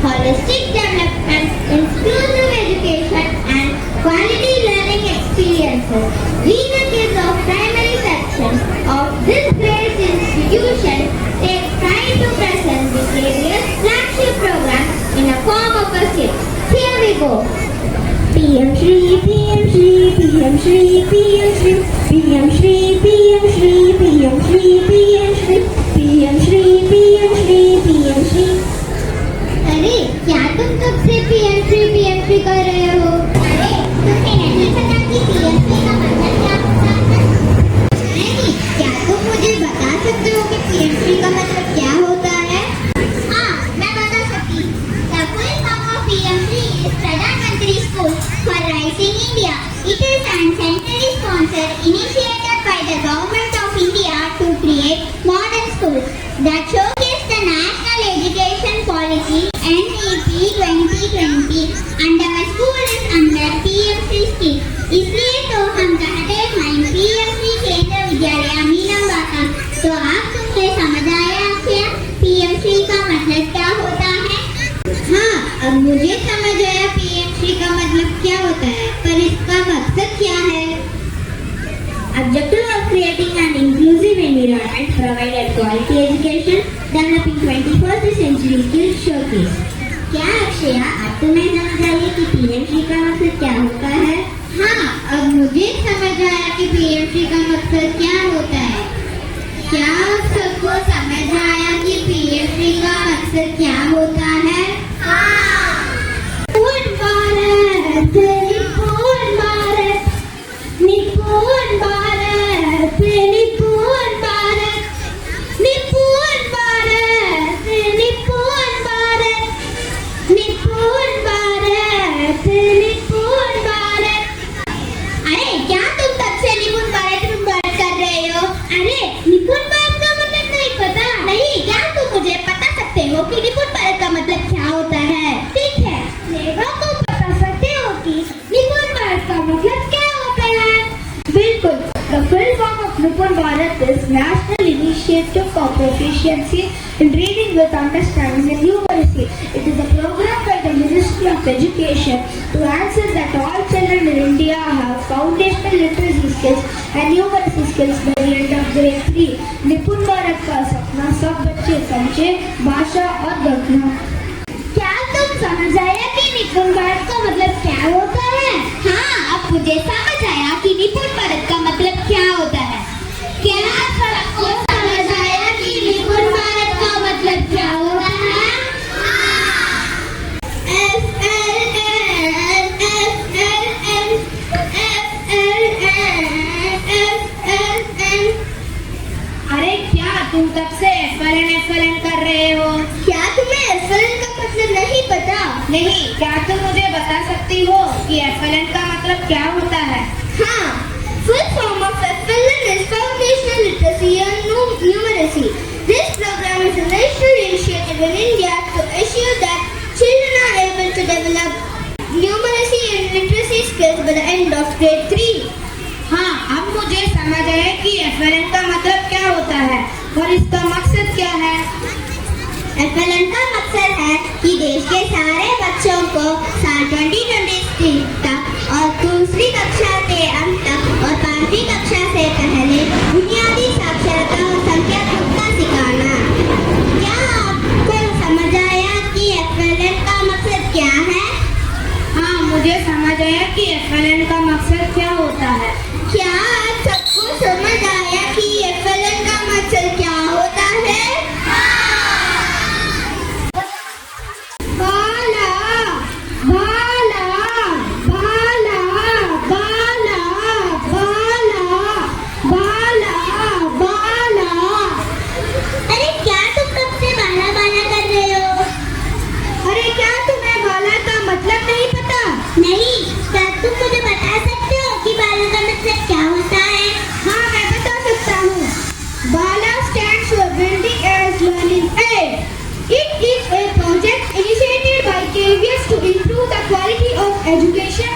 holistic development, inclusive education, and quality learning experiences. We, the kids of primary section of this great institution, take pride to present the various flagship programs in a form of a skit. Here we go. PM Shri, PM Shri, PM Shri, PM Shri, PM Shri, PM Shri, PM Shri, PM Shri, PM Shri, PM Shri, PM Shri. अरे क्या तुम कब से PM3 कर रहे हो? अरे तुम्हें नहीं पता कि PM3 का मतलब क्या होता है? नहीं, क्या तुम मुझे बता सकते हो कि PM3 का मतलब क्या होता है? हाँ, मैं बता सकती हूँ. The full form of PM3 is Pradhan Mantri School for Rising India. It is a centrally sponsored initiative by the Government of India to create modern schools that showcase the National Education Policy NEP 2020 and our school is under PM3 scheme. इसलिए तो हम कहते हैं PM3 केंद्र विद्यालय अमीनाबाद. तो आप तुमने समझ आया क्या PM3 का मतलब क्या होता है? हाँ, अब मुझे समझ आया PM3 का मतलब क्या होता है, पर इसका मकसद क्या है? Objective of creating an inclusive environment, provided quality education, developing 21st century skills showcase. क्या अक्षया, अब तुम्हें समझ आया कि PM3 का मकसद क्या होता है? हाँ, अब मुझे समझ आया कि PM3 का मकसद क्या होता है. क्या आप सबको समझ आया कि PM3 का मकसद क्या होता है? हाँ. निपुण भारत, निपुण भारत, निपुण भारत, निपुण भारत, निपुण भारत, निपुण भारत, निपुण भारत, निपुण भारत. अरे क्या तुम तब से निपुण भारत कर रहे हो? अरे निपुण भारत का मतलब नहीं पता? नहीं, क्या तुम मुझे बता सकते हो कि निपुण भारत का मतलब क्या होता है? ठीक है, लेगा तो बता सकते हो कि निपुण भारत का मतलब क्या होता है? बिल्कुल. The full form of Nipun Bharat is National Initiative for Proficiency in Reading with Understanding and Numeracy. It is a program by the Ministry of Education to answer that all children in India have foundational literacy skills and numeracy skills by the end of grade 3. Nipun Bharat का सपना सब बच्चे समझे, भाषा और गणना. क्या तुम समझ आया कि निपुण भारत का मतलब क्या होता है? हाँ, अब मुझे समझ आया कि निपुण भारत का मतलब क्या होता है. क्या आप सबको समझ आया कि निपुण भारत का मतलब क्या होता है? अरे क्या तुम तब से FLN कर रहे हो? क्या तुम्हें FLN का मतलब नहीं पता? नहीं, क्या तुम मुझे बता सकती हो कि FLN का मतलब क्या होता है? हाँ, full form of FLN is Foundational Literacy and Numeracy. This program is a national initiative in India to ensure that children are able to develop numeracy and literacy skills by the end of grade 3. हाँ, अब मुझे समझ आया कि FLN का मतलब क्या होता है और इसका मकसद क्या है. FLN का मकसद है कि देश के सारे बच्चों को साल 2023 तक और दूसरी कक्षा के अंत तक और 5वीं कक्षा से पहले बुनियादी साक्षरता और संख्या तुलना सिखाना. क्या आपको समझ आया कि FLN का मकसद क्या है? हाँ, मुझे समझ आया कि FLN का मकसद क्या होता है. क्या आप सबको समझ आया कि FLN का मकसद क्या होता है? बाला, बाला, बाला, बाला, बाला, बाला, बाला. अरे क्या तुम कब से बाला बाला कर रहे हो? अरे क्या तुम्हें बाला का मतलब नहीं पता? नहीं, क्या तुम मुझे बता सकते हो कि बाला का मतलब क्या होता है? हाँ, मैं बता सकता हूँ. बाला stands for Building as Learning Aid. It is a project initiated by KVS to improve the quality of education